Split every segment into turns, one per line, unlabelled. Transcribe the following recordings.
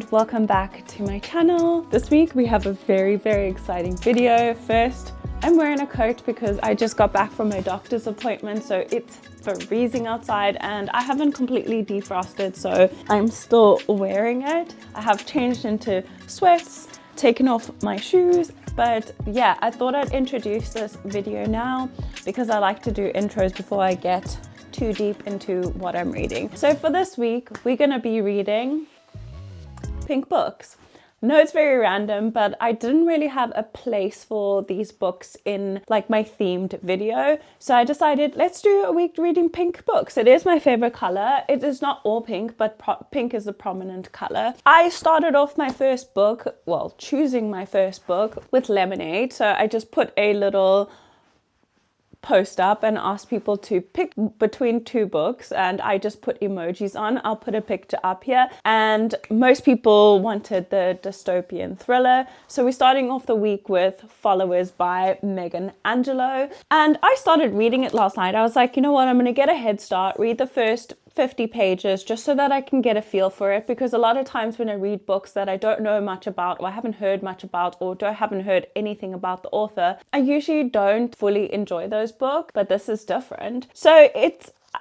guys, welcome back to my channel. This week we have a very exciting video. First, I'm wearing a coat because I just got back from my doctor's appointment, so it's freezing outside and I haven't completely defrosted, so I'm still wearing it. I have changed into sweats, taken off my shoes, but yeah, I thought I'd introduce this video now because I like to do intros before I get too deep into what I'm reading. So for this week, we're gonna be reading pink books. I know it's very random, but I didn't really have a place for these books in like my themed video. So I decided let's do a week reading pink books. It is my favorite color. It is not all pink, but pink is a prominent color. I started off my first book, well, choosing my first book with lemonade. So I just put a little post up and asked people to pick between two books, and I just put emojis on. I'll put a picture up here, and most people wanted the dystopian thriller, so we're starting off the week with Followers by Angelo, and I started reading it last night. I was like, you know what, I'm gonna get a head start, read the first 50 pages just so that I can get a feel for it, because a lot of times when I read books that I don't know much about or I haven't heard much about or haven't heard anything about the author, I usually don't fully enjoy those books, but this is different. So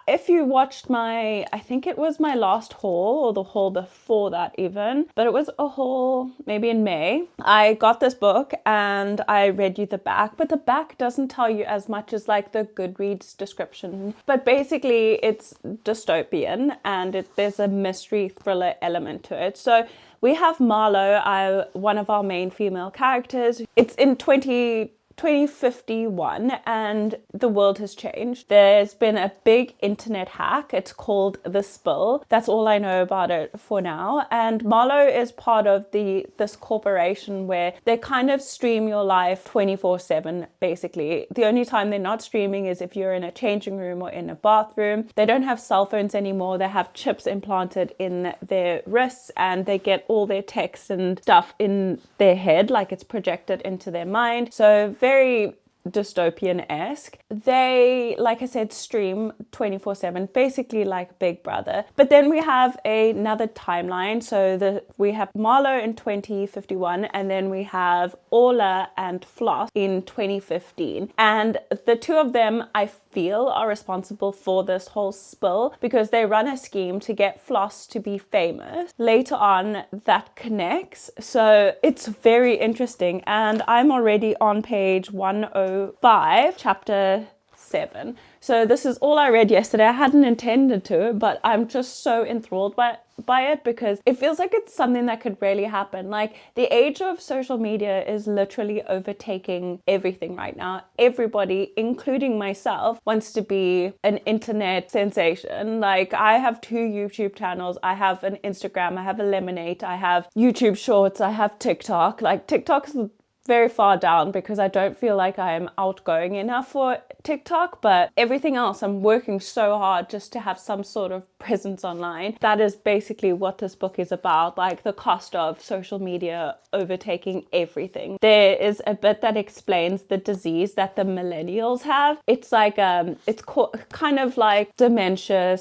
if you watched I think it was my last haul or the haul before that even, but it was a haul maybe in May. I got this book and I read you the back, but the back doesn't tell you as much as like the Goodreads description. But basically it's dystopian and there's a mystery thriller element to it. So we have Marlo, one of our main female characters. It's in 2051 and the world has changed. There's been a big internet hack. It's called The Spill. That's all I know about it for now. And Marlo is part of this corporation where they kind of stream your life 24/7 basically. The only time they're not streaming is if you're in a changing room or in a bathroom. They don't have cell phones anymore. They have chips implanted in their wrists and they get all their texts and stuff in their head, like it's projected into their mind. So very dystopian-esque. They, like I said, stream 24/7, basically like Big Brother. But then we have another timeline. So we have Marlo in 2051, and then we have Orla and Floss in 2015. And the two of them, I feel, are responsible for this whole spill because they run a scheme to get Floss to be famous. Later on, that connects. So it's very interesting. And I'm already on page 105, chapter 7. So this is all I read yesterday. I hadn't intended to, but I'm just so enthralled by it because it feels like it's something that could really happen. Like, the age of social media is literally overtaking everything right now. Everybody, including myself, wants to be an internet sensation. Like, I have 2 YouTube channels. I have an Instagram, I have a Lemonade, I have YouTube Shorts, I have TikTok. Like, TikTok's very far down because I don't feel like I am outgoing enough for TikTok, but everything else I'm working so hard just to have some sort of presence online. That is basically what this book is about, like the cost of social media overtaking everything. There is a bit that explains the disease that the millennials have. It's like it's kind of like dementia /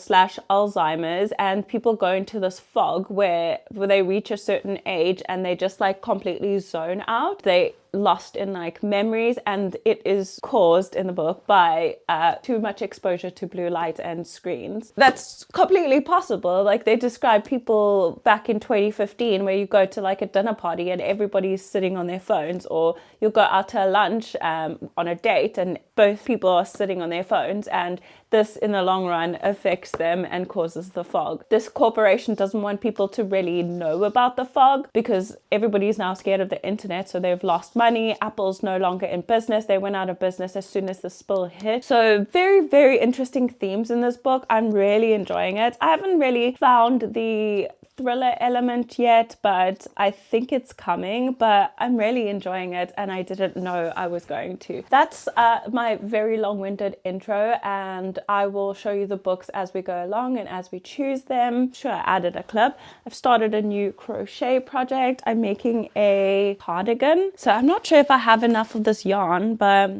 Alzheimer's, and people go into this fog where they reach a certain age and they just like completely zone out. They lost in like memories, and it is caused in the book by too much exposure to blue light and screens. That's completely possible. Like, they describe people back in 2015 where you go to like a dinner party and everybody's sitting on their phones, or you'll go out to lunch on a date and both people are sitting on their phones, and this in the long run affects them and causes the fog. This corporation doesn't want people to really know about the fog because everybody's now scared of the internet, so they've lost money. Apple's no longer in business. They went out of business as soon as the spill hit. So very interesting themes in this book. I'm really enjoying it. I haven't really found the thriller element yet, but I think it's coming. But I'm really enjoying it and I didn't know I was going to. That's my very long-winded intro, and I will show you the books as we go along and as we choose them. Sure, I added a clip. I've started a new crochet project. I'm making a cardigan. So I'm not sure if I have enough of this yarn, but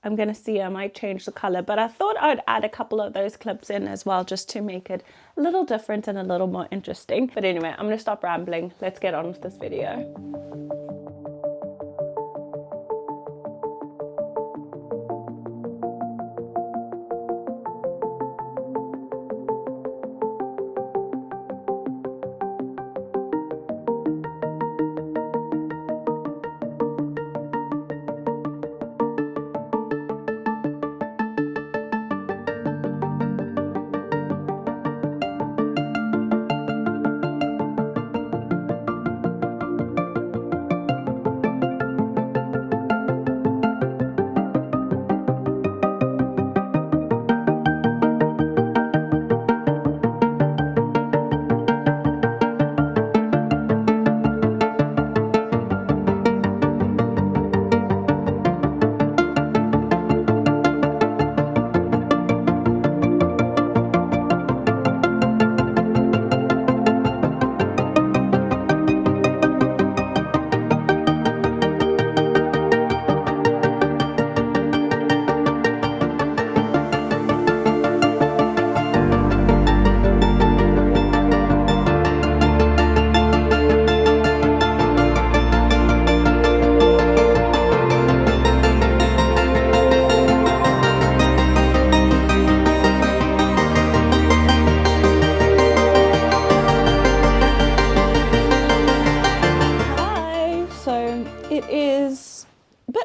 I'm going to see, I might change the color, but I thought I'd add a couple of those clips in as well, just to make it a little different and a little more interesting. But anyway, I'm going to stop rambling. Let's get on with this video.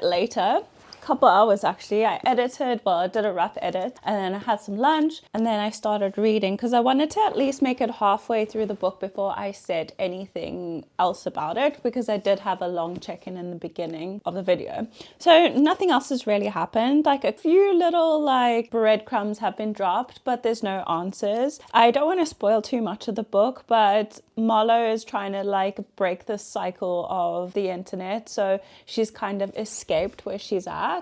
Later, couple hours actually, I edited, well, I did a rough edit, and then I had some lunch, and then I started reading because I wanted to at least make it halfway through the book before I said anything else about it, because I did have a long check-in in the beginning of the video. So nothing else has really happened. Like a few little like breadcrumbs have been dropped, but there's no answers. I don't want to spoil too much of the book, but Marlo is trying to like break the cycle of the internet, so she's kind of escaped where she's at,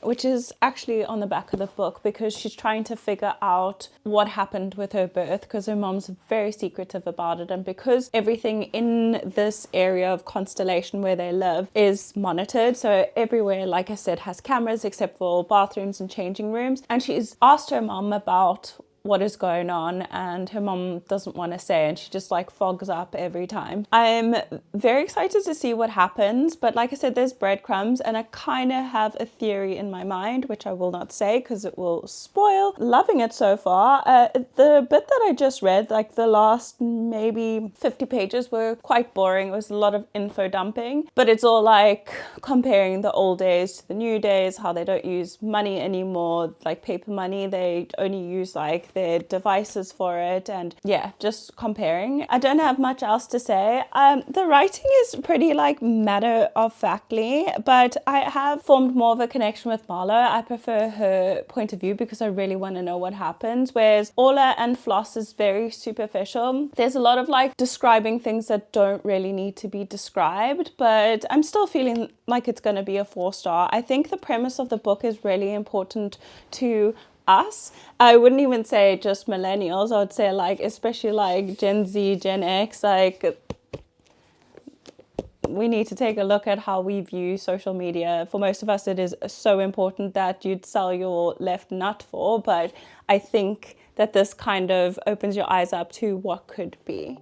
which is actually on the back of the book, because she's trying to figure out what happened with her birth, because her mom's very secretive about it, and because everything in this area of Constellation where they live is monitored, so everywhere, like I said, has cameras except for bathrooms and changing rooms, and she's asked her mom about what is going on, and her mom doesn't want to say, and she just like fogs up every time. I'm very excited to see what happens, but like I said, there's breadcrumbs, and I kind of have a theory in my mind, which I will not say because it will spoil. Loving it so far. The bit that I just read, like the last maybe 50 pages, were quite boring. It was a lot of info dumping, but it's all like comparing the old days to the new days, how they don't use money anymore, like paper money. They only use like their devices for it, and yeah, just comparing. I don't have much else to say. The writing is pretty like matter of factly, but I have formed more of a connection with Marlo. I prefer her point of view because I really want to know what happens, whereas Orla and Floss is very superficial. There's a lot of like describing things that don't really need to be described, but I'm still feeling like it's going to be a 4-star. I think the premise of the book is really important to us. I wouldn't even say just millennials. I would say like especially like Gen Z, Gen X, like we need to take a look at how we view social media. For most of us, it is so important that you'd sell your left nut for, but I think that this kind of opens your eyes up to what could be.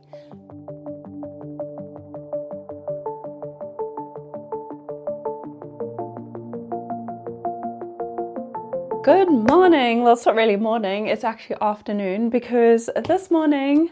Good morning. Well, it's not really morning, it's actually afternoon, because this morning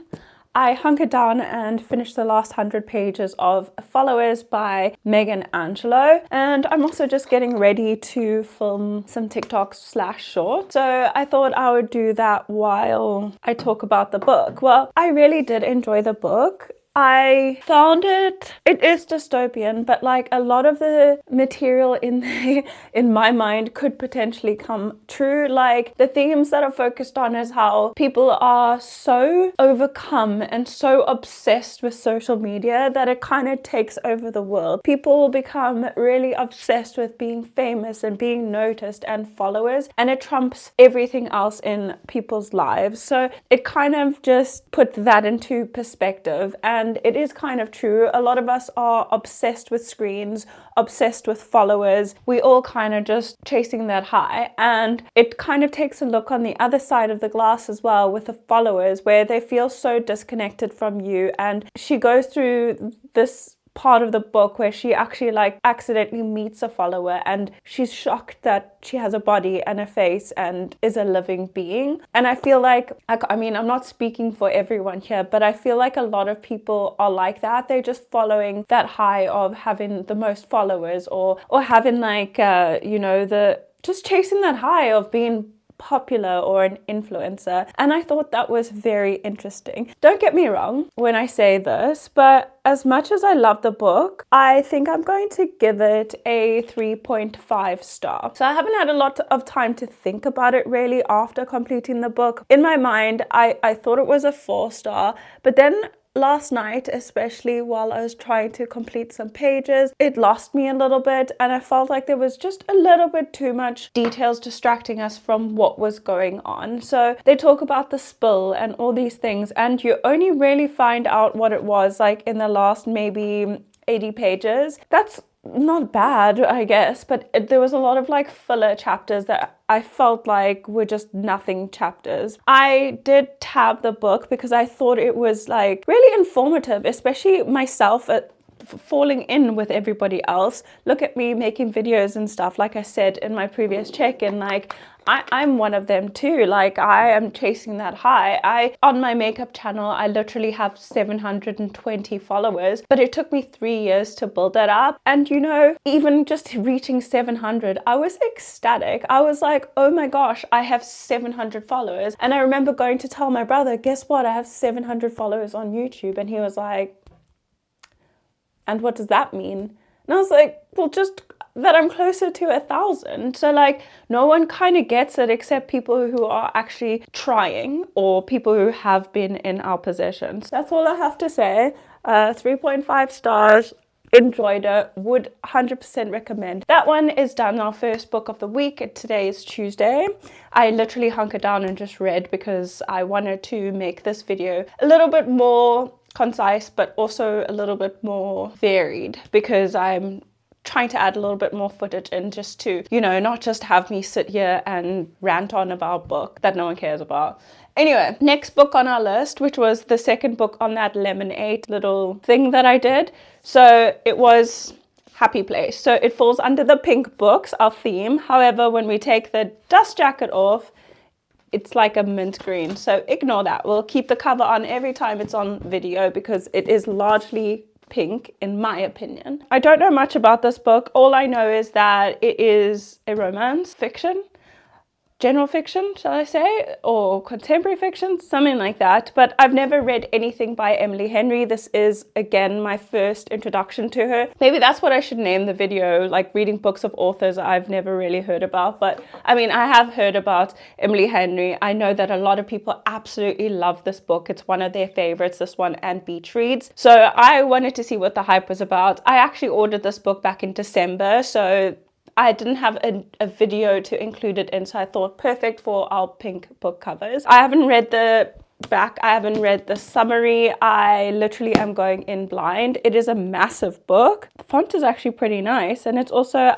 I hunkered down and finished the last 100 pages of Followers by Meg and Angelo, and I'm also just getting ready to film some TikToks/short. So I thought I would do that while I talk about the book. Well, I really did enjoy the book. I found it is dystopian, but like a lot of the material in my mind could potentially come true. Like the themes that are focused on is how people are so overcome and so obsessed with social media that it kind of takes over the world. People become really obsessed with being famous and being noticed and followers, and it trumps everything else in people's lives. So it kind of just put that into perspective. And and it is kind of true. A lot of us are obsessed with screens, obsessed with followers. We all kind of just chasing that high, and it kind of takes a look on the other side of the glass as well with the followers, where they feel so disconnected from you. And she goes through this part of the book where she actually like accidentally meets a follower, and she's shocked that she has a body and a face and is a living being. And I feel like, I mean, I'm not speaking for everyone here, but I feel like a lot of people are like that. They're just following that high of having the most followers, or having like just chasing that high of being popular or an influencer. And I thought that was very interesting. Don't get me wrong when I say this, but as much as I love the book, I think I'm going to give it a 3.5 star. So I haven't had a lot of time to think about it really after completing the book. In my mind, I thought it was a 4 star, but then last night, especially while I was trying to complete some pages, it lost me a little bit, and I felt like there was just a little bit too much details distracting us from what was going on. So they talk about the spill and all these things, and you only really find out what it was like in the last maybe 80 pages. That's not bad, I guess, but there was a lot of like filler chapters that I felt like were just nothing chapters. I did tab the book because I thought it was like really informative, especially myself falling in with everybody else. Look at me making videos and stuff, like I said in my previous check-in, like I'm one of them too. Like I am chasing that high. On my makeup channel, I literally have 720 followers, but it took me 3 years to build that up. And you know, even just reaching 700, I was ecstatic. I was like, oh my gosh, I have 700 followers. And I remember going to tell my brother, guess what? I have 700 followers on YouTube. And he was like, and what does that mean? And I was like, well, just that I'm closer to 1,000. So like no one kind of gets it except people who are actually trying, or people who have been in our positions. That's all I have to say. 3.5 stars. Enjoyed it. Would 100% recommend. That one is done, our first book of the week. Today is Tuesday. I literally hunkered down and just read because I wanted to make this video a little bit more concise, but also a little bit more varied, because I'm trying to add a little bit more footage in, just to, you know, not just have me sit here and rant on about a book that no one cares about. Anyway, next book on our list, which was the second book on that Lemonade little thing that I did. So it was Happy Place. So it falls under the pink books, our theme. However, when we take the dust jacket off, it's like a mint green. So ignore that. We'll keep the cover on every time it's on video because it is largely pink, in my opinion. I don't know much about this book. All I know is that it is a romance fiction. General fiction, shall I say, or contemporary fiction, something like that. But I've never read anything by Emily Henry. This is, again, my first introduction to her. Maybe that's what I should name the video, like reading books of authors I've never really heard about. But I mean, I have heard about Emily Henry. I know that a lot of people absolutely love this book. It's one of their favorites, this one and Beach Reads. So I wanted to see what the hype was about. I actually ordered this book back in December, so I didn't have a video to include it in, so I thought perfect for our pink book covers. I haven't read the back, I haven't read the summary. I literally am going in blind. It is a massive book. The font is actually pretty nice, and it's also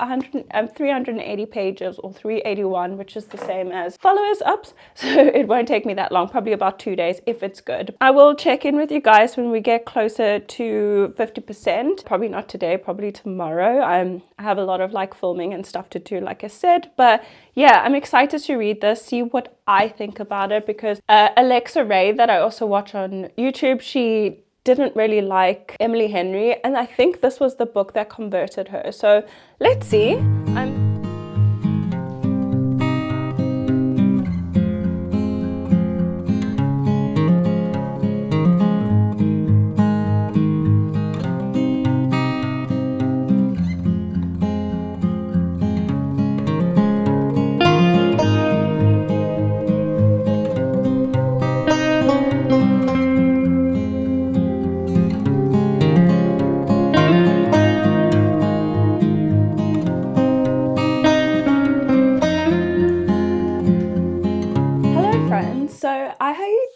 380 pages, or 381, which is the same as Followers Ups, so it won't take me that long, probably about 2 days if it's good. I will check in with you guys when we get closer to 50%. Probably not today, probably tomorrow. I have a lot of like filming and stuff to do, like I said, but yeah, I'm excited to read this, see what I think about it, because Alexa Ray, that I also watch on YouTube, she didn't really like Emily Henry, and I think this was the book that converted her. So let's see.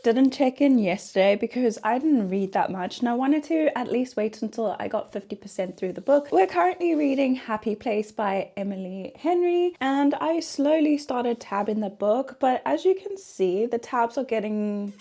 didn't check in yesterday because I didn't read that much and I wanted to at least wait until I got 50% through the book. We're currently reading Happy Place by Emily Henry, and I slowly started tabbing the book, but as you can see, the tabs are getting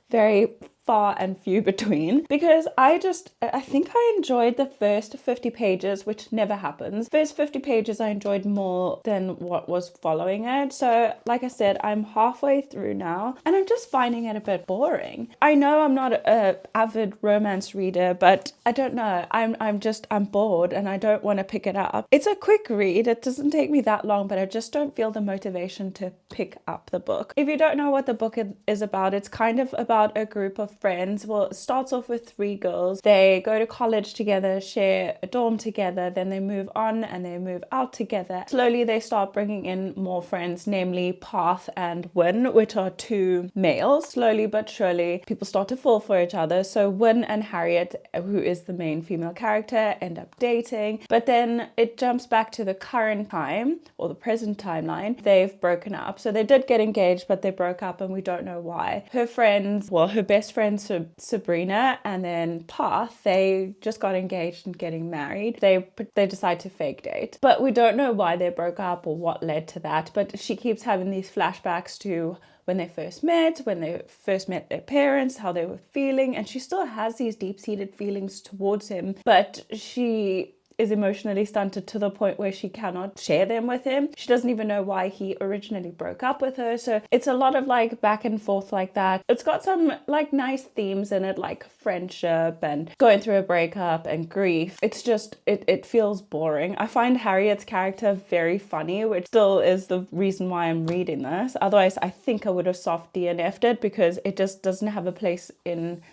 very far and few between because I think I enjoyed the first 50 pages, which never happens. First 50 pages I enjoyed more than what was following it. So like I said, I'm halfway through now and I'm just finding it a bit boring. I know I'm not an avid romance reader, but I don't know. I'm bored and I don't want to pick it up. It's a quick read. It doesn't take me that long, but I just don't feel the motivation to pick up the book. If you don't know what the book is about, it's kind of about a group of friends. Well, it starts off with 3 girls. They go to college together, share a dorm together, then they move on and they move out together. Slowly they start bringing in more friends, namely Path and Win, which are 2 males. Slowly but surely people start to fall for each other. So Win and Harriet, who is the main female character, end up dating. But then it jumps back to the current time, or the present timeline. They've broken up. So they did get engaged, but they broke up and we don't know why. Her best friend Sabrina and then Path, they just got engaged and getting married. They decide to fake date, but we don't know why they broke up or what led to that. But she keeps having these flashbacks to when they first met their parents, how they were feeling, and she still has these deep-seated feelings towards him, but she is emotionally stunted to the point where she cannot share them with him. She doesn't even know why he originally broke up with her. So it's a lot of like back and forth like that. It's got some like nice themes in it, like friendship and going through a breakup and grief. It's just, it feels boring. I find Harriet's character very funny, which still is the reason why I'm reading this. Otherwise, I think I would have soft DNF'd it because it just doesn't have a place in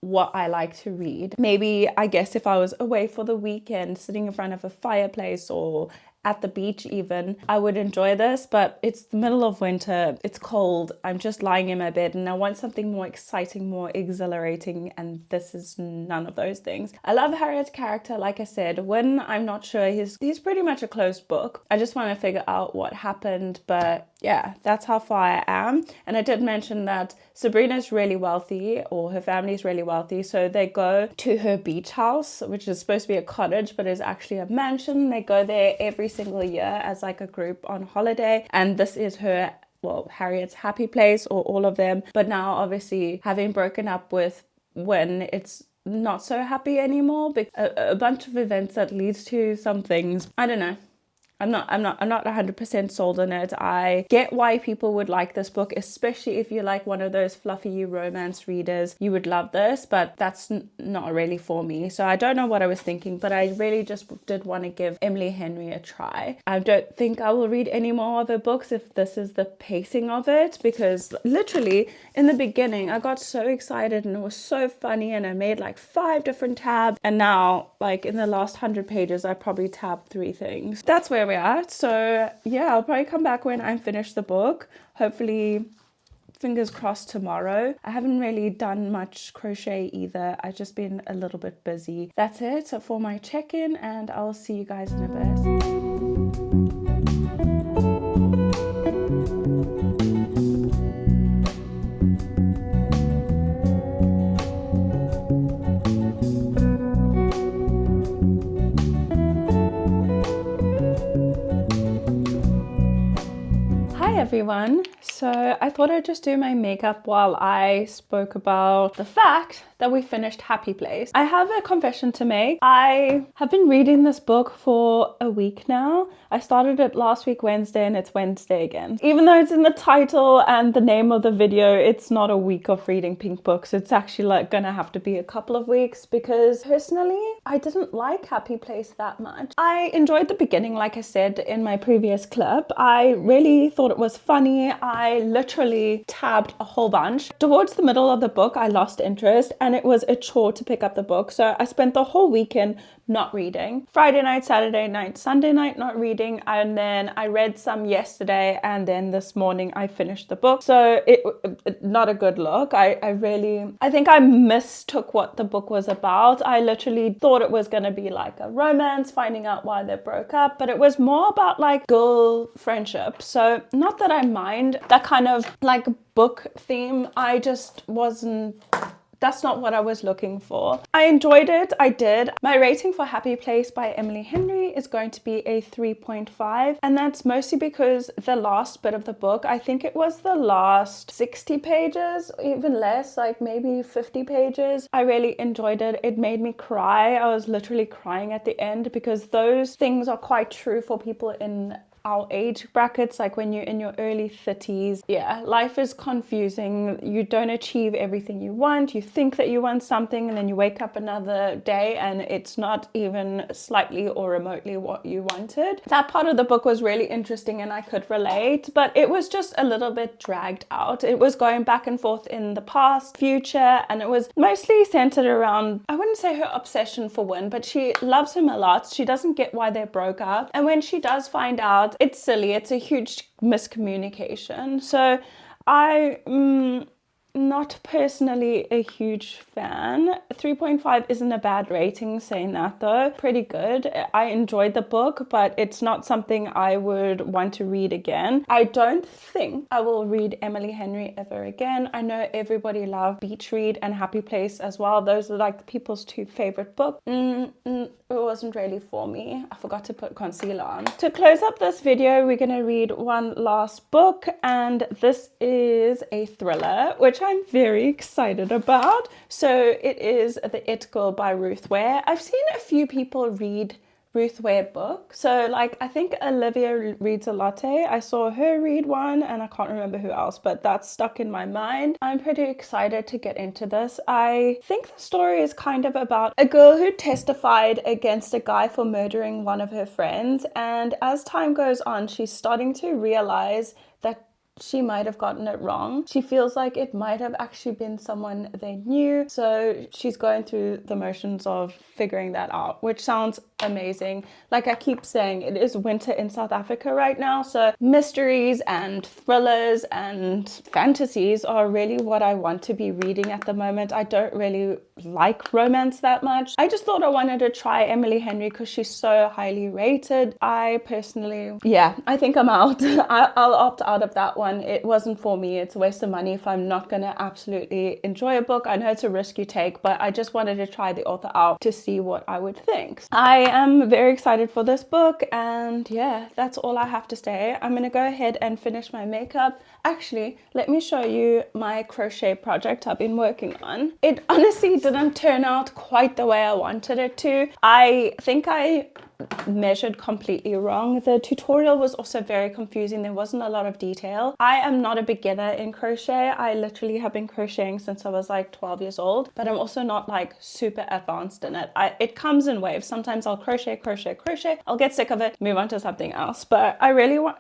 what I like to read. Maybe, I guess, if I was away for the weekend, sitting in front of a fireplace or at the beach even, I would enjoy this, but it's the middle of winter, it's cold, I'm just lying in my bed and I want something more exciting, more exhilarating, and this is none of those things. I love Harriet's character, like I said. When I'm not sure, he's pretty much a closed book. I just want to figure out what happened, but yeah, that's how far I am. And I did mention that Sabrina's really wealthy, or her family is really wealthy, so they go to her beach house, which is supposed to be a cottage but is actually a mansion. They go there every single year as like a group on holiday, and this is her, well, Harriet's happy place, or all of them. But now obviously having broken up with Win, it's not so happy anymore. A bunch of events that leads to some things. I don't know. I'm not 100% sold on it. I get why people would like this book, especially if you're like one of those fluffy romance readers. You would love this, but that's not really for me. So I don't know what I was thinking, but I really just did want to give Emily Henry a try. I don't think I will read any more of her books if this is the pacing of it, because literally in the beginning I got so excited and it was so funny and I made like 5 different tabs, and now like in the last 100 pages I probably tabbed 3 things. That's where we're at. So yeah, I'll probably come back when I finish the book. Hopefully, fingers crossed, tomorrow. I haven't really done much crochet either. I've just been a little bit busy. That's it for my check-in, and I'll see you guys in a bit. Everyone, so I thought I'd just do my makeup while I spoke about the fact that we finished Happy Place. I have a confession to make. I have been reading this book for a week now. I started it last week Wednesday and it's Wednesday again. Even though it's in the title and the name of the video, it's not a week of reading pink books. It's actually like gonna have to be a couple of weeks, because personally I didn't like Happy Place that much. I enjoyed the beginning, like I said in my previous clip. I really thought it was funny. I literally tabbed a whole bunch. Towards the middle of the book I lost interest and it was a chore to pick up the book, so I spent the whole weekend not reading. Friday night, Saturday night, Sunday night not reading, and then I read some yesterday, and then this morning I finished the book. So it not a good look. I think I mistook what the book was about. I literally thought it was gonna be like a romance, finding out why they broke up, but it was more about like girl friendship. So not that I mind, that kind of like book theme, I just wasn't, that's not what I was looking for. I enjoyed it, I did. My rating for Happy Place by Emily Henry is going to be a 3.5, and that's mostly because the last bit of the book, I think it was the last 60 pages, even less, like maybe 50 pages. I really enjoyed it. It made me cry. I was literally crying at the end because those things are quite true for people in our age brackets, like when you're in your early 30s. Yeah, life is confusing. You don't achieve everything you want. You think that you want something, and then you wake up another day and it's not even slightly or remotely what you wanted. That part of the book was really interesting and I could relate, but it was just a little bit dragged out. It was going back and forth in the past, future, and it was mostly centered around, I wouldn't say her obsession for Win, but she loves him a lot. She doesn't get why they broke up, and when she does find out, it's silly. It's a huge miscommunication. So I'm not personally a huge fan. 3.5 isn't a bad rating, saying that though. Pretty good. I enjoyed the book, but it's not something I would want to read again. I don't think I will read Emily Henry ever again. I know everybody loved Beach Read and Happy Place as well. Those are like people's two favorite books. It wasn't really for me. I forgot to put concealer on. To close up this video, we're going to read one last book, and this is a thriller, which I'm very excited about. So it is The It Girl by Ruth Ware. I've seen a few people read Ruth Ware book. So like, I think Olivia reads a latte. I saw her read one and I can't remember who else, but that's stuck in my mind. I'm pretty excited to get into this. I think the story is kind of about a girl who testified against a guy for murdering one of her friends. And as time goes on, she's starting to realize that she might have gotten it wrong. She feels like it might have actually been someone they knew. So she's going through the motions of figuring that out, which sounds amazing. Like I keep saying, it is winter in South Africa right now. So mysteries and thrillers and fantasies are really what I want to be reading at the moment. I don't really like romance that much. I just thought I wanted to try Emily Henry because she's so highly rated. I personally, yeah, I think I'm out. I'll opt out of that one. It wasn't for me. It's a waste of money if I'm not going to absolutely enjoy a book. I know it's a risk you take, but I just wanted to try the author out to see what I would think. I am very excited for this book, and yeah, that's all I have to say. I'm going to go ahead and finish my makeup. Actually, let me show you my crochet project I've been working on. It honestly didn't turn out quite the way I wanted it to. I think I measured completely wrong. The tutorial was also very confusing. There wasn't a lot of detail. I am not a beginner in crochet. I literally have been crocheting since I was like 12 years old, but I'm also not like super advanced in it. It comes in waves. Sometimes I'll crochet. I'll get sick of it, move on to something else. But I really want,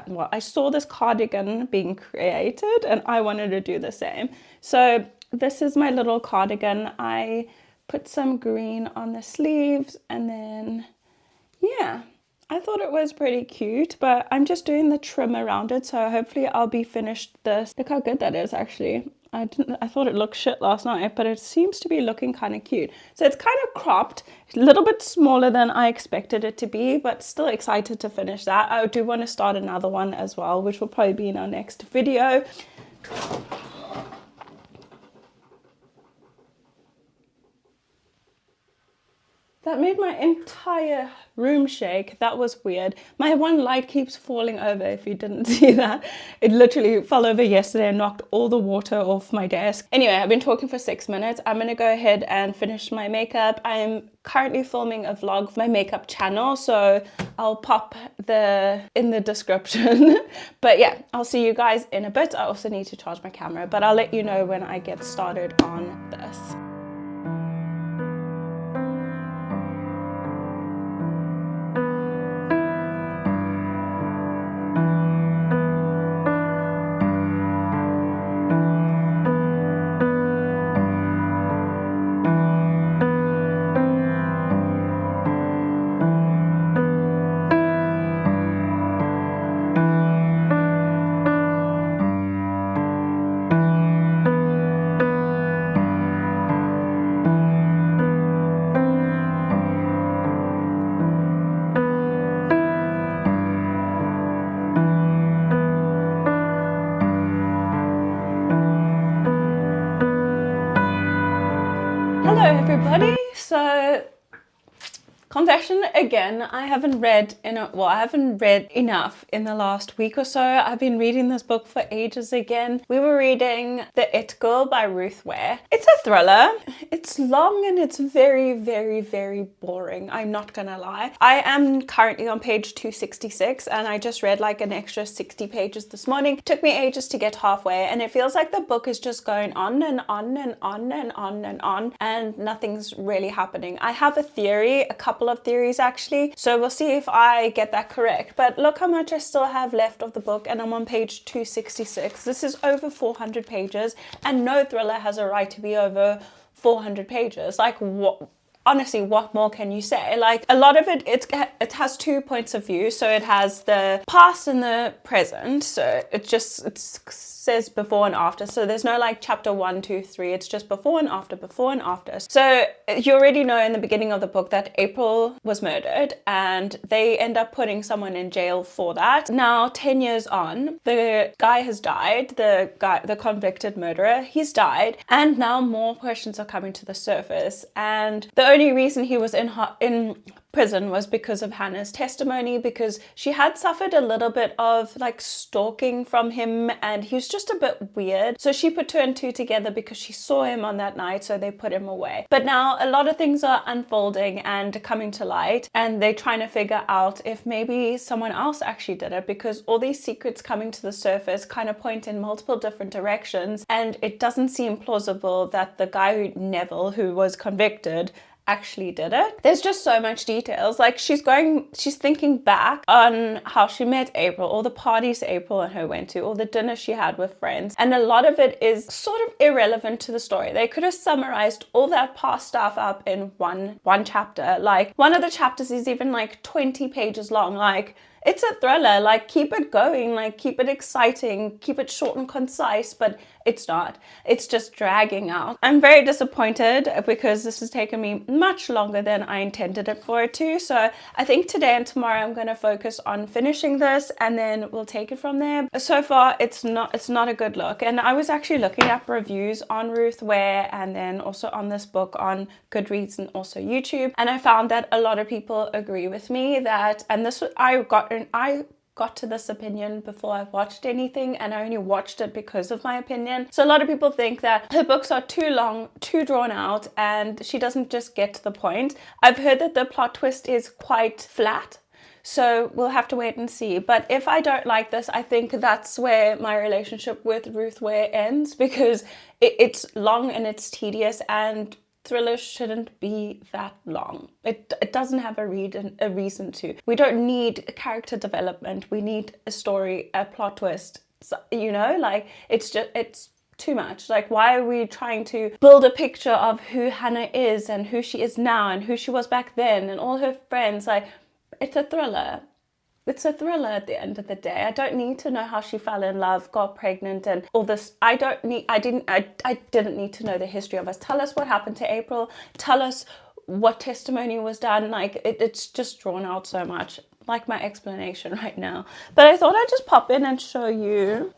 well, I saw this cardigan being created and I wanted to do the same. So this is my little cardigan. I put some green on the sleeves, and then yeah, I thought it was pretty cute, but I'm just doing the trim around it, so hopefully I'll be finished this. Look how good that is, actually. I thought it looked shit last night, but it seems to be looking kind of cute. So it's kind of cropped, a little bit smaller than I expected it to be, but still excited to finish that. I do want to start another one as well, which will probably be in our next video. That made my entire room shake. That was weird. My one light keeps falling over, if you didn't see that. It literally fell over yesterday and knocked all the water off my desk. Anyway, I've been talking for 6 minutes. I'm gonna go ahead and finish my makeup. I'm currently filming a vlog for my makeup channel, so I'll pop in the description. But yeah, I'll see you guys in a bit. I also need to charge my camera, but I'll let you know when I get started on this. Confession again, I haven't read enough in the last week or so. I've been reading this book for ages again. We were reading The It Girl by Ruth Ware. It's a thriller. It's long and it's very, very, very boring. I'm not gonna lie. I am currently on page 266 and I just read like an extra 60 pages this morning. Took me ages to get halfway and it feels like the book is just going on and on and on and on and on and nothing's really happening. I have a theory, a couple of theories actually, so we'll see if I get that correct. But look how much I still have left of the book and I'm on page 266. This is over 400 pages and no thriller has a right to be over 400 pages. Like, what? Honestly, what more can you say? Like, a lot of it has 2 points of view. So it has the past and the present. So it says before and after. So there's no like chapter 1, 2, 3. It's just before and after, before and after. So you already know in the beginning of the book that April was murdered and they end up putting someone in jail for that. Now, 10 years on, the guy has died. The convicted murderer, he's died. And now more questions are coming to the surface. And the only reason he was in prison was because of Hannah's testimony, because she had suffered a little bit of like stalking from him and he was just a bit weird. So she put 2 and 2 together because she saw him on that night, so they put him away. But now a lot of things are unfolding and coming to light and they're trying to figure out if maybe someone else actually did it, because all these secrets coming to the surface kind of point in multiple different directions and it doesn't seem plausible that the guy Neville, who was convicted, actually did it. There's just so much details. Like she's thinking back on how she met April, all the parties April and her went to, all the dinners she had with friends, and a lot of it is sort of irrelevant to the story. They could have summarized all that past stuff up in one chapter. Like one of the chapters is even like 20 pages long. Like, it's a thriller, like keep it going, like keep it exciting, keep it short and concise, but it's not. It's just dragging out. I'm very disappointed because this has taken me much longer than I intended it for it to. So I think today and tomorrow I'm going to focus on finishing this and then we'll take it from there. So far, it's not a good look. And I was actually looking up reviews on Ruth Ware and then also on this book on Goodreads and also YouTube. And I found that a lot of people agree with me that, and this I got to this opinion before I watched anything and I only watched it because of my opinion. So a lot of people think that her books are too long, too drawn out, and she doesn't just get to the point. I've heard that the plot twist is quite flat. So we'll have to wait and see. But if I don't like this, I think that's where my relationship with Ruth Ware ends, because it's long and it's tedious, and thrillers shouldn't be that long. It doesn't have a reason to. We don't need character development. We need a story, a plot twist. So, you know, like it's too much. Like, why are we trying to build a picture of who Hannah is and who she is now and who she was back then and all her friends? Like, it's a thriller. It's a thriller at the end of the day. I don't need to know how she fell in love, got pregnant, and all this. I didn't need to know the history of us. Tell us what happened to April. Tell us what testimony was done. Like, it's just drawn out so much, like my explanation right now. But I thought I'd just pop in and show you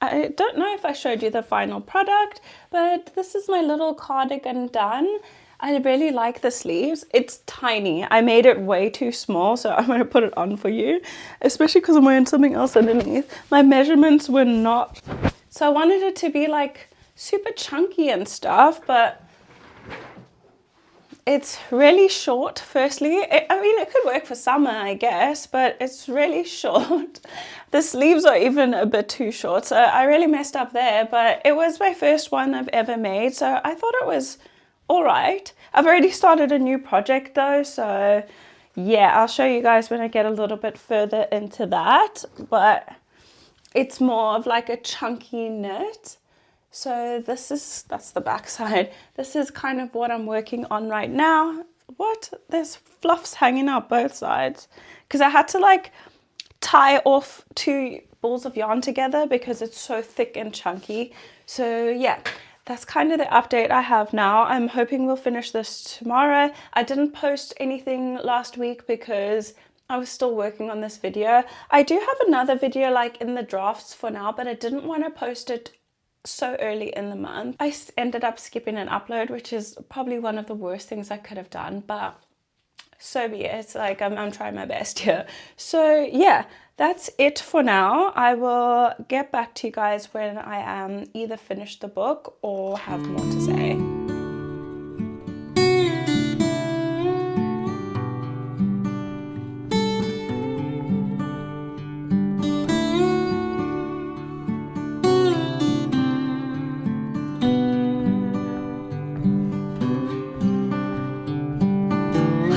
I don't know if I showed you the final product, but this is my little cardigan done. I really like the sleeves. It's tiny. I made it way too small, so I'm going to put it on for you, especially because I'm wearing something else underneath. My measurements were not, so I wanted it to be like super chunky and stuff, but it's really short. Firstly, I mean, it could work for summer, I guess, but it's really short. The sleeves are even a bit too short, so I really messed up there, but it was my first one I've ever made, so I thought it was all right. I've already started a new project though, so yeah, I'll show you guys when I get a little bit further into that, but it's more of like a chunky knit. So that's the back side. This is kind of what I'm working on right now. What? There's fluffs hanging out both sides because I had to like tie off 2 balls of yarn together because it's so thick and chunky. So yeah, that's kind of the update I have now. I'm hoping we'll finish this tomorrow. I didn't post anything last week because I was still working on this video. I do have another video like in the drafts for now, but I didn't want to post it so early in the month. I ended up skipping an upload, which is probably one of the worst things I could have done, but so be it. Like, I'm trying my best here. So yeah, that's it for now. I will get back to you guys when I am either finished the book or have more to say.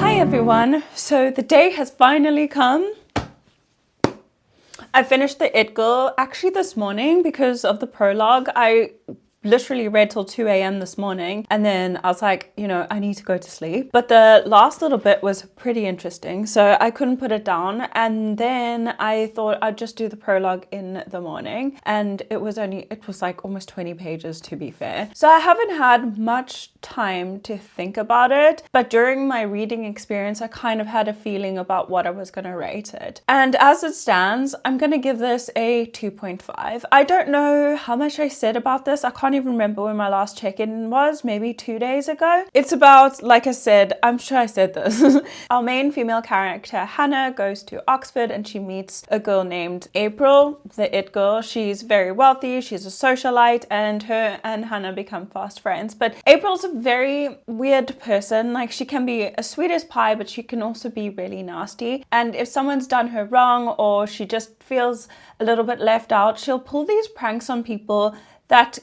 Hi everyone, so the day has finally come. I finished the It Girl actually this morning because of the prologue. I literally read till 2 a.m. this morning, and then I was like, you know, I need to go to sleep. But the last little bit was pretty interesting, so I couldn't put it down. And then I thought I'd just do the prologue in the morning, and it was like almost 20 pages, to be fair. So I haven't had much time to think about it, but during my reading experience, I kind of had a feeling about what I was going to rate it. And as it stands, I'm going to give this a 2.5. I don't know how much I said about this. I can't even remember when my last check-in was, maybe 2 days ago. It's about, like I said, I'm sure I said this. Our main female character, Hannah, goes to Oxford and she meets a girl named April, the It Girl. She's very wealthy, she's a socialite, and her and Hannah become fast friends. But April's a very weird person. Like, she can be as sweet as pie, but she can also be really nasty. And if someone's done her wrong or she just feels a little bit left out, she'll pull these pranks on people that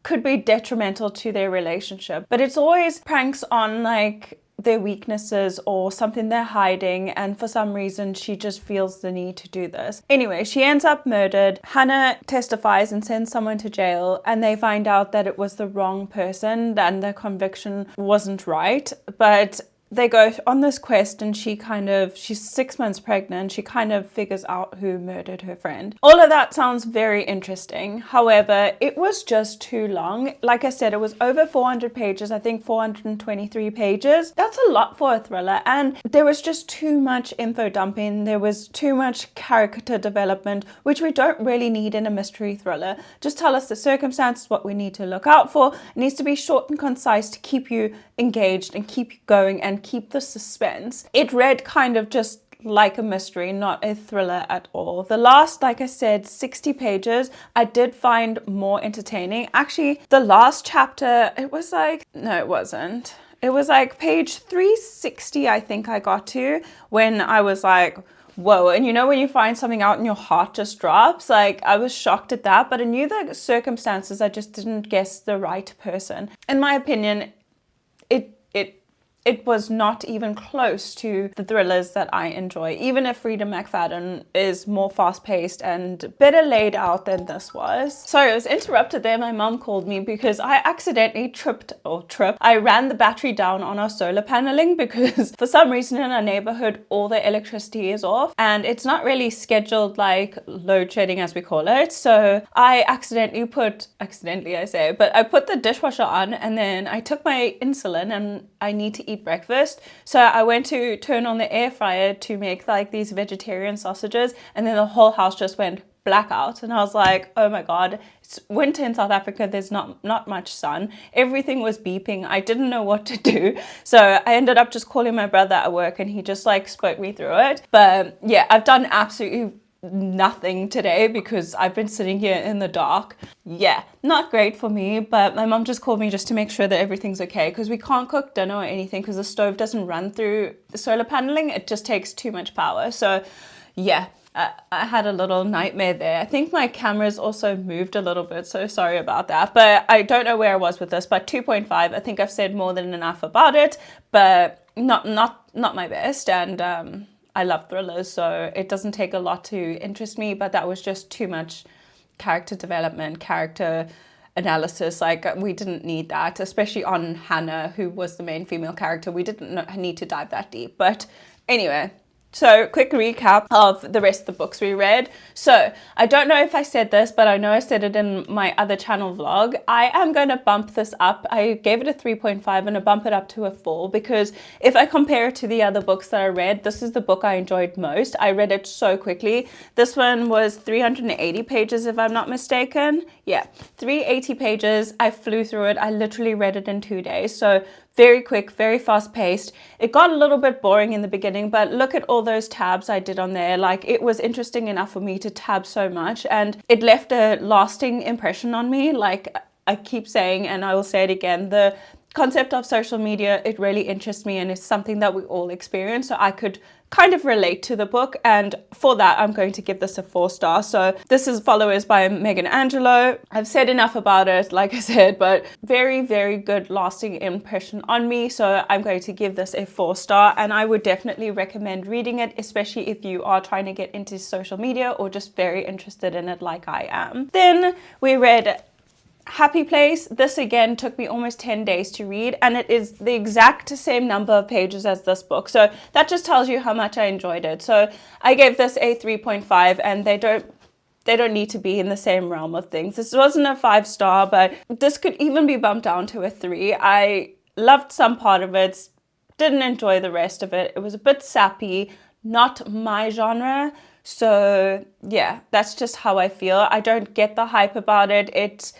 could be detrimental to their relationship. But it's always pranks on like their weaknesses or something they're hiding, and for some reason she just feels the need to do this. Anyway, she ends up murdered. Hannah testifies and sends someone to jail, and they find out that it was the wrong person and the conviction wasn't right. But they go on this quest, and she's 6 months pregnant. She kind of figures out who murdered her friend. All of that sounds very interesting. However, it was just too long. Like I said, it was over 400 pages, I think 423 pages. That's a lot for a thriller, and there was just too much info dumping. There was too much character development, which we don't really need in a mystery thriller. Just tell us the circumstances, what we need to look out for. It needs to be short and concise to keep you engaged and keep you going and keep the suspense. It read kind of just like a mystery, not a thriller at all. The last, like I said, 60 pages, I did find more entertaining. Actually, the last chapter, it was like, no, it wasn't. It was like page 360, I think I got to, when I was like, whoa. And you know when you find something out and your heart just drops? Like, I was shocked at that, but I knew the circumstances. I just didn't guess the right person. In my opinion, it was not even close to the thrillers that I enjoy, even if Frida McFadden is more fast-paced and better laid out than this was. Sorry, I was interrupted there. My mom called me because I accidentally I ran the battery down on our solar paneling because for some reason in our neighborhood, all the electricity is off and it's not really scheduled like load shedding as we call it. So I I put the dishwasher on and then I took my insulin and I need to eat breakfast. So I went to turn on the air fryer to make like these vegetarian sausages, and then the whole house just went blackout. And I was like, oh my God, it's winter in South Africa. There's not much sun. Everything was beeping. I didn't know what to do. So I ended up just calling my brother at work and he just like spoke me through it. But yeah, I've done absolutely nothing today because I've been sitting here in the dark. Yeah, not great for me, but my mom just called me just to make sure that everything's okay because we can't cook dinner or anything because the stove doesn't run through the solar paneling. It just takes too much power. So yeah, I had a little nightmare there. I think my camera's also moved a little bit, so sorry about that. But I don't know where I was with this, but 2.5, I think I've said more than enough about it, but not my best. And I love thrillers, so it doesn't take a lot to interest me, but that was just too much character development, character analysis. Like, we didn't need that, especially on Hannah, who was the main female character. We didn't need to dive that deep. But anyway, so quick recap of the rest of the books we read. So I don't know if I said this, but I know I said it in my other channel vlog. I am going to bump this up. I gave it a 3.5 and I bump it up to a 4 because if I compare it to the other books that I read, this is the book I enjoyed most. I read it so quickly. This one was 380 pages if I'm not mistaken. Yeah, 380 pages. I flew through it. I literally read it in 2 days. So very quick, very fast paced. It got a little bit boring in the beginning, but look at all those tabs I did on there. Like, it was interesting enough for me to tab so much, and it left a lasting impression on me. Like I keep saying, and I will say it again, the concept of social media, it really interests me, and it's something that we all experience. So I could kind of relate to the book, and for that I'm going to give this a 4 star. So this is Followers by Angelo. I've said enough about it, like I said, but very, very good lasting impression on me. So I'm going to give this a 4 star, and I would definitely recommend reading it, especially if you are trying to get into social media or just very interested in it like I am. Then we read Happy Place. This again took me almost 10 days to read, and it is the exact same number of pages as this book. So that just tells you how much I enjoyed it. So I gave this a 3.5, and they don't need to be in the same realm of things. This wasn't a 5 star, but this could even be bumped down to a 3. I loved some part of it, didn't enjoy the rest of it. It was a bit sappy, not my genre. So yeah, that's just how I feel. I don't get the hype about it.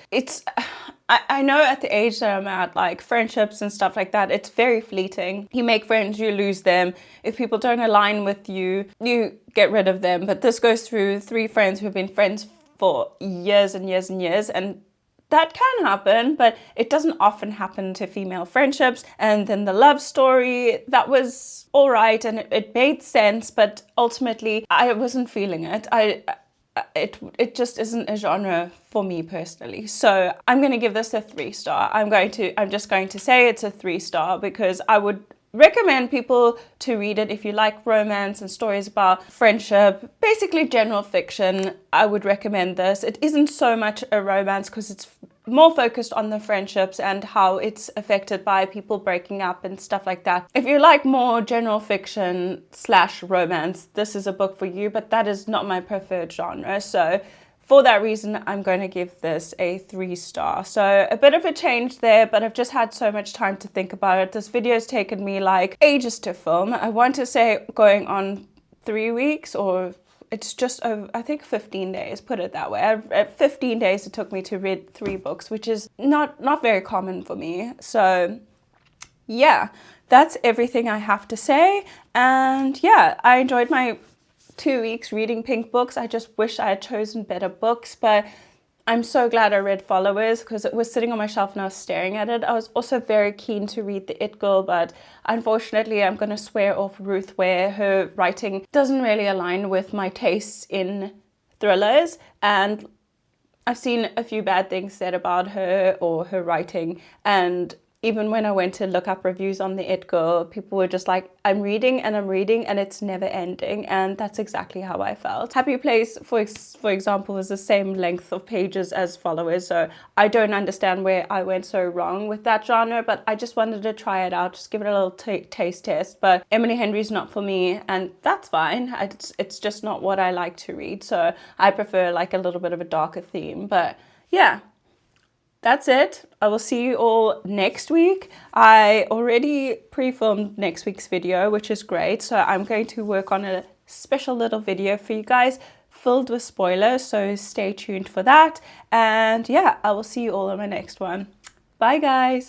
I know at the age that I'm at, like friendships and stuff like that, it's very fleeting. You make friends, you lose them. If people don't align with you, you get rid of them. But this goes through 3 friends who've been friends for years and years and years, and that can happen, but it doesn't often happen to female friendships. And then the love story, that was all right, and it made sense, but ultimately I wasn't feeling it. It just isn't a genre for me personally. So I'm going to give this a 3 star. I'm just going to say it's a 3 star because I would recommend people to read it if you like romance and stories about friendship, basically general fiction. I would recommend this. It isn't so much a romance because it's more focused on the friendships and how it's affected by people breaking up and stuff like that. If you like more general fiction / romance, this is a book for you, but that is not my preferred genre. So for that reason, I'm going to give this a 3 star. So a bit of a change there, but I've just had so much time to think about it. This video's taken me like ages to film. I want to say going on 3 weeks, or it's just over, I think 15 days, put it that way. At 15 days it took me to read 3 books, which is not very common for me. So yeah, that's everything I have to say. And yeah, I enjoyed my 2 weeks reading pink books. I just wish I had chosen better books, but I'm so glad I read Followers because it was sitting on my shelf and I was staring at it. I was also very keen to read The It Girl, but unfortunately I'm going to swear off Ruth Ware. Her writing doesn't really align with my tastes in thrillers, and I've seen a few bad things said about her or her writing, and even when I went to look up reviews on The It Girl, people were just like, I'm reading and it's never ending. And that's exactly how I felt. Happy Place, for example, is the same length of pages as Followers. So I don't understand where I went so wrong with that genre, but I just wanted to try it out, just give it a little taste test. But Emily Henry's not for me, and that's fine. It's just not what I like to read. So I prefer like a little bit of a darker theme. But yeah. That's it. I will see you all next week. I already pre-filmed next week's video, which is great. So I'm going to work on a special little video for you guys filled with spoilers. So stay tuned for that. And yeah, I will see you all in my next one. Bye guys.